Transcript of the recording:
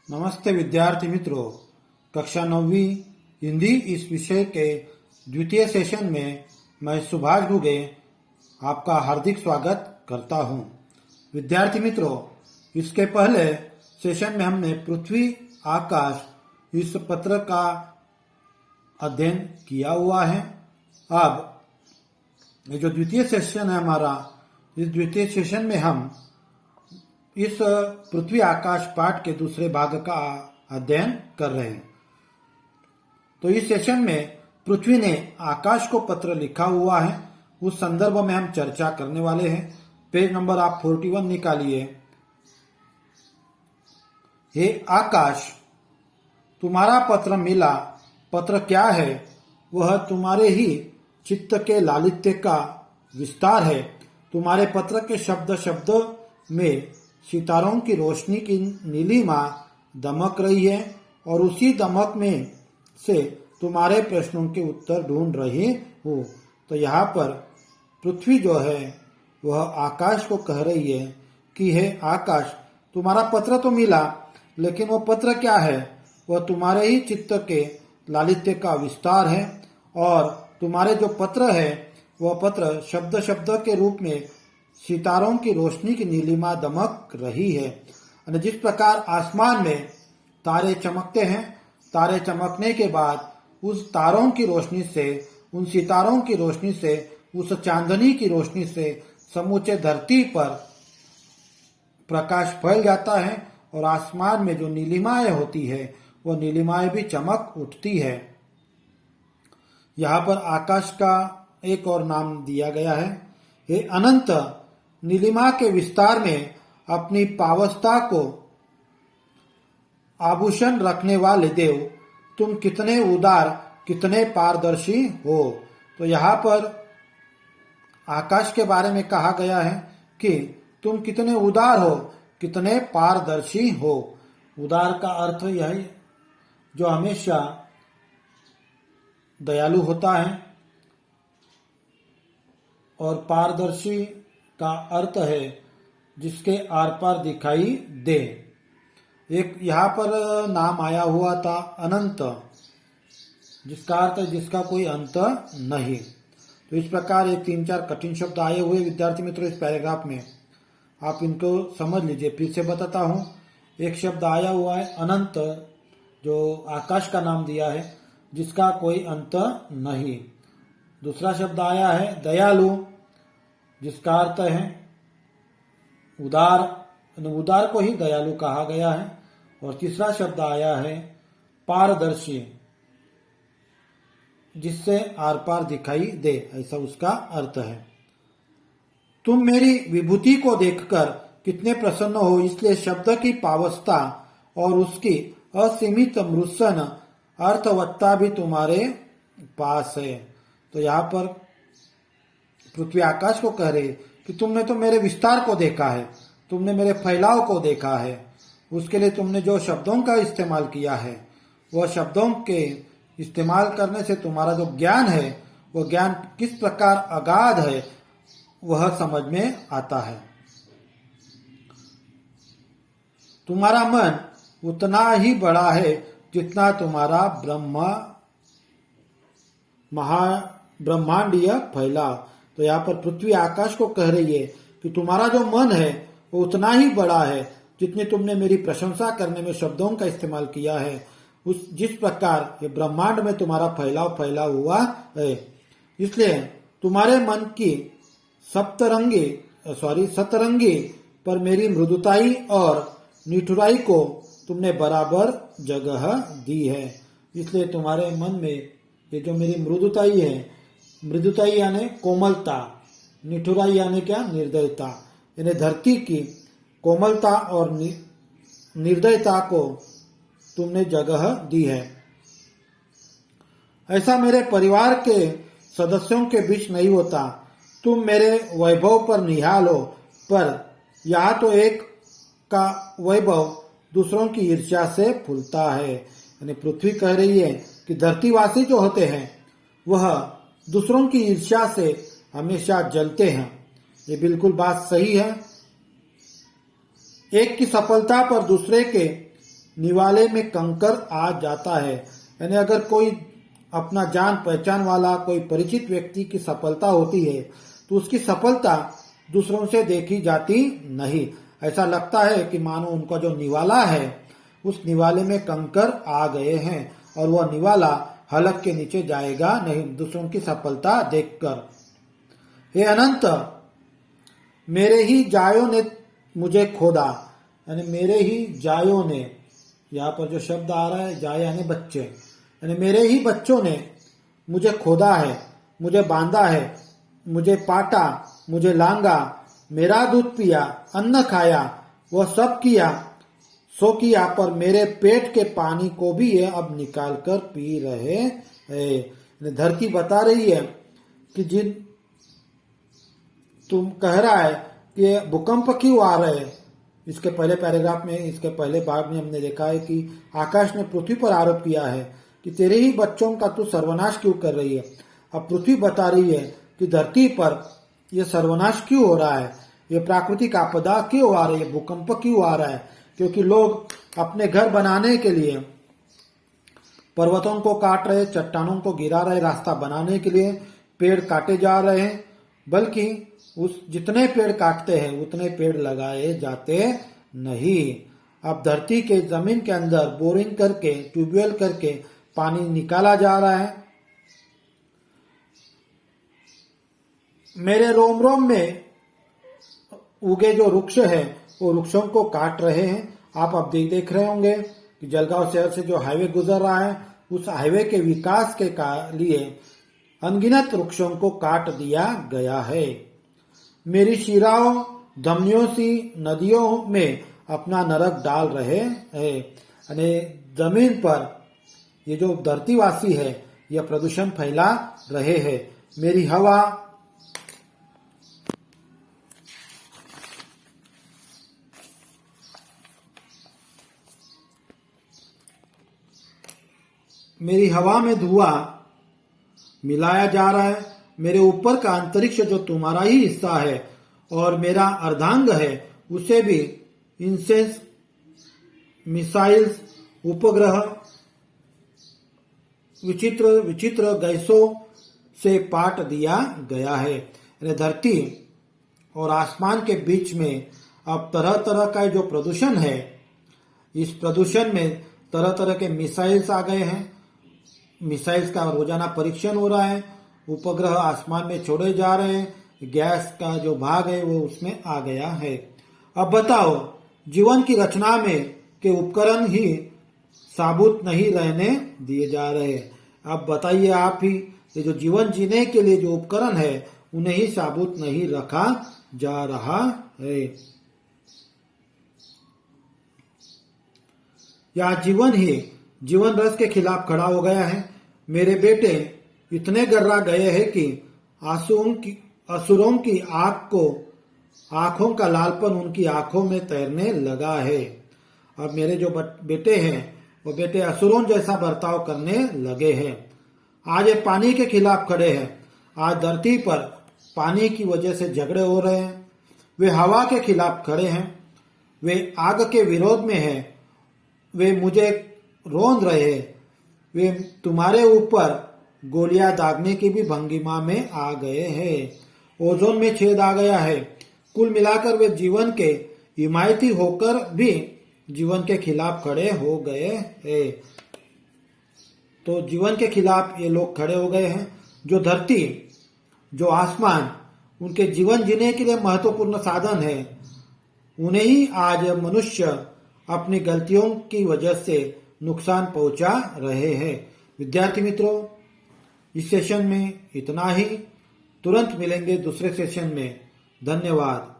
नमस्ते विद्यार्थी मित्रों, कक्षा 9वीं हिंदी इस विषय के द्वितीय सेशन में मैं सुभाष घुगे आपका हार्दिक स्वागत करता हूं। विद्यार्थी मित्रों, इसके पहले सेशन में हमने पृथ्वी आकाश इस पत्र का अध्ययन किया हुआ है। अब ये जो द्वितीय सेशन है हमारा, इस द्वितीय सेशन में हम इस पृथ्वी आकाश पाठ के दूसरे भाग का अध्ययन कर रहे हैं। तो इस सेशन में पृथ्वी ने आकाश को पत्र लिखा हुआ है, उस संदर्भ में हम चर्चा करने वाले हैं। पेज नंबर आप 41 निकालिए। हे आकाश, तुम्हारा पत्र मिला। पत्र क्या है? वह तुम्हारे ही चित्त के लालित्य का विस्तार है। तुम्हारे पत्र के शब्द शब्द में सितारों की रोशनी की नीलिमा दमक रही है और उसी दमक में से तुम्हारे प्रश्नों के उत्तर ढूंढ रही हो। तो यहाँ पर पृथ्वी जो है वह आकाश को कह रही है कि हे आकाश, तुम्हारा पत्र तो मिला, लेकिन वो पत्र क्या है? वह तुम्हारे ही चित्त के लालित्य का विस्तार है और तुम्हारे जो पत्र है वह पत्र शब्द शब्द के रूप में सितारों की रोशनी की नीलिमा दमक रही है। और जिस प्रकार आसमान में तारे चमकते हैं, तारे चमकने के बाद उस तारों की रोशनी से, उन सितारों की रोशनी से, उस चांदनी की रोशनी से समूचे धरती पर प्रकाश फैल जाता है और आसमान में जो नीलिमाएं होती है वह नीलिमाएं भी चमक उठती है। यहाँ पर आकाश का एक और नाम दिया गया है। हे अनंत नीलिमा के विस्तार में अपनी पावस्ता को आभूषण रखने वाले देव, तुम कितने उदार, कितने पारदर्शी हो। तो यहाँ पर आकाश के बारे में कहा गया है कि तुम कितने उदार हो, कितने पारदर्शी हो। उदार का अर्थ यह जो हमेशा दयालु होता है और पारदर्शी का अर्थ है जिसके आर पार दिखाई दे। एक यहाँ पर नाम आया हुआ था अनंत, जिसका अर्थ है जिसका कोई अंत नहीं। तो इस प्रकार ये 3-4 कठिन शब्द आए हुए विद्यार्थी मित्रों इस पैराग्राफ में, आप इनको समझ लीजिए। फिर से बताता हूँ। एक शब्द आया हुआ है अनंत, जो आकाश का नाम दिया है, जिसका कोई अंत नहीं। दूसरा शब्द आया है दयालु, जिसका अर्थ है उदार, उदार को ही दयालु कहा गया है। और तीसरा शब्द आया है पारदर्शी, जिससे आर पार दिखाई दे, ऐसा उसका अर्थ है। तुम मेरी विभूति को देखकर कितने प्रसन्न हो, इसलिए शब्द की पावस्ता और उसकी असीमित मृसन अर्थवत्ता भी तुम्हारे पास है। तो यहाँ पर पृथ्वी आकाश को कह रहे कि तुमने तो मेरे विस्तार को देखा है, तुमने मेरे फैलाव को देखा है, उसके लिए तुमने जो शब्दों का इस्तेमाल किया है, वह शब्दों के इस्तेमाल करने से तुम्हारा जो ज्ञान है वह ज्ञान किस प्रकार अगाध है वह समझ में आता है। तुम्हारा मन उतना ही बड़ा है जितना तुम्हारा ब्रह्मांडीय फैलाव। तो यहाँ पर पृथ्वी आकाश को कह रही है कि तुम्हारा जो मन है वो उतना ही बड़ा है जितने तुमने मेरी प्रशंसा करने में शब्दों का इस्तेमाल किया है। उस जिस प्रकार ये ब्रह्मांड में तुम्हारा फैलाव फैला हुआ है, इसलिए तुम्हारे मन की सतरंगी पर मेरी मृदुताई और निठुराई को तुमने बराबर जगह दी है। इसलिए तुम्हारे मन में ये जो मेरी मृदुताई है, मृदुताई यानी कोमलता, निठुराई यानी क्या? निर्दयता। यानी धरती की कोमलता और निर्दयता को तुमने जगह दी है। ऐसा मेरे परिवार के सदस्यों के बीच नहीं होता। तुम मेरे वैभव पर निहाल हो, पर यहाँ तो एक का वैभव दूसरों की ईर्ष्या से फूलता है। यानी पृथ्वी कह रही है कि धरतीवासी जो होते हैं वह दूसरों की ईर्ष्या से हमेशा जलते हैं। ये बिल्कुल बात सही है। एक की सफलता पर दूसरे के निवाले में कंकर आ जाता है। यानी अगर कोई अपना जान पहचान वाला कोई परिचित व्यक्ति की सफलता होती है तो उसकी सफलता दूसरों से देखी जाती नहीं। ऐसा लगता है कि मानो उनका जो निवाला है उस निवाले में कंकर आ गए हैं और वह निवाला हलक के नीचे जाएगा नहीं दूसरों की सफलता देखकर। हे अनंत, मेरे ही जायों ने मुझे खोदा, यानी मेरे ही जायों ने, यहाँ पर जो शब्द आ रहा है जाय यानी बच्चे, यानी मेरे ही बच्चों ने मुझे खोदा है, मुझे बांधा है, मुझे पाटा, मुझे लांगा, मेरा दूध पिया, अन्न खाया, वह सब किया सो किया, पर मेरे पेट के पानी को भी ये अब निकाल कर पी रहे हैं। धरती बता रही है कि जिन तुम कह रहा है कि भूकंप क्यों आ रहे हैं। इसके पहले पैराग्राफ में, इसके पहले भाग में हमने देखा है कि आकाश ने पृथ्वी पर आरोप किया है कि तेरे ही बच्चों का तू सर्वनाश क्यों कर रही है। अब पृथ्वी बता रही है कि धरती पर यह सर्वनाश क्यों हो रहा है, ये प्राकृतिक आपदा क्यों आ रही है, भूकंप क्यों आ रहा है। क्योंकि लोग अपने घर बनाने के लिए पर्वतों को काट रहे, चट्टानों को गिरा रहे, रास्ता बनाने के लिए पेड़ काटे जा रहे हैं, बल्कि उस जितने पेड़ काटते हैं उतने पेड़ लगाए जाते नहीं। अब धरती के जमीन के अंदर बोरिंग करके, ट्यूबवेल करके पानी निकाला जा रहा है। मेरे रोम रोम में उगे जो वृक्ष है वो वृक्षों को काट रहे हैं। आप अब देख रहे होंगे कि जलगांव शहर से जो हाईवे गुजर रहा है उस हाईवे के विकास के लिए अनगिनत वृक्षों को काट दिया गया है। मेरी शिराओं धमनियों सी नदियों में अपना नरक डाल रहे हैं। यानी जमीन पर ये जो धरतीवासी है यह प्रदूषण फैला रहे हैं। मेरी हवा, मेरी हवा में धुआं मिलाया जा रहा है। मेरे ऊपर का अंतरिक्ष जो तुम्हारा ही हिस्सा है और मेरा अर्धांग है उसे भी इंसेंस, मिसाइल्स, उपग्रह, विचित्र विचित्र गैसों से पाट दिया गया है। धरती और आसमान के बीच में अब तरह तरह का जो प्रदूषण है, इस प्रदूषण में तरह तरह के मिसाइल्स आ गए हैं। मिसाइल्स का रोजाना परीक्षण हो रहा है, उपग्रह आसमान में छोड़े जा रहे हैं, गैस का जो भाग है वो उसमें आ गया है। अब बताओ, जीवन की रचना में के उपकरण ही साबुत नहीं रहने दिए जा रहे हैं। अब बताइए आप ही, ये जो जीवन जीने के लिए जो उपकरण है उन्हें ही साबुत नहीं रखा जा रहा है। या जीवन ही जीवन रस के खिलाफ खड़ा हो गया है। मेरे बेटे इतने गर्रा गए हैं कि असुरों की आंखों का लालपन उनकी आंखों में तैरने लगा है। अब मेरे जो बेटे हैं वो बेटे असुरों जैसा बर्ताव करने लगे हैं। आज ये पानी के खिलाफ खड़े हैं। आज धरती पर पानी की वजह से झगड़े हो रहे हैं। वे हवा के खिलाफ खड़े हैं। वे आग के विरोध में हैं। वे मुझे रोंद रहे हैं। वे तुम्हारे ऊपर गोलियां दागने की भी भंगिमा में आ गए हैं। ओजोन में छेद आ गया है। कुल मिलाकर वे जीवन के हिमायती होकर भी जीवन के खिलाफ खड़े हो गए हैं। तो जीवन के खिलाफ ये लोग खड़े हो गए हैं। जो धरती, जो आसमान उनके जीवन जीने के लिए महत्वपूर्ण साधन है, उन्हें ही आज मनुष्य अपनी गलतियों की वजह से नुकसान पहुंचा रहे हैं। विद्यार्थी मित्रों, इस सेशन में इतना ही। तुरंत मिलेंगे दूसरे सेशन में। धन्यवाद।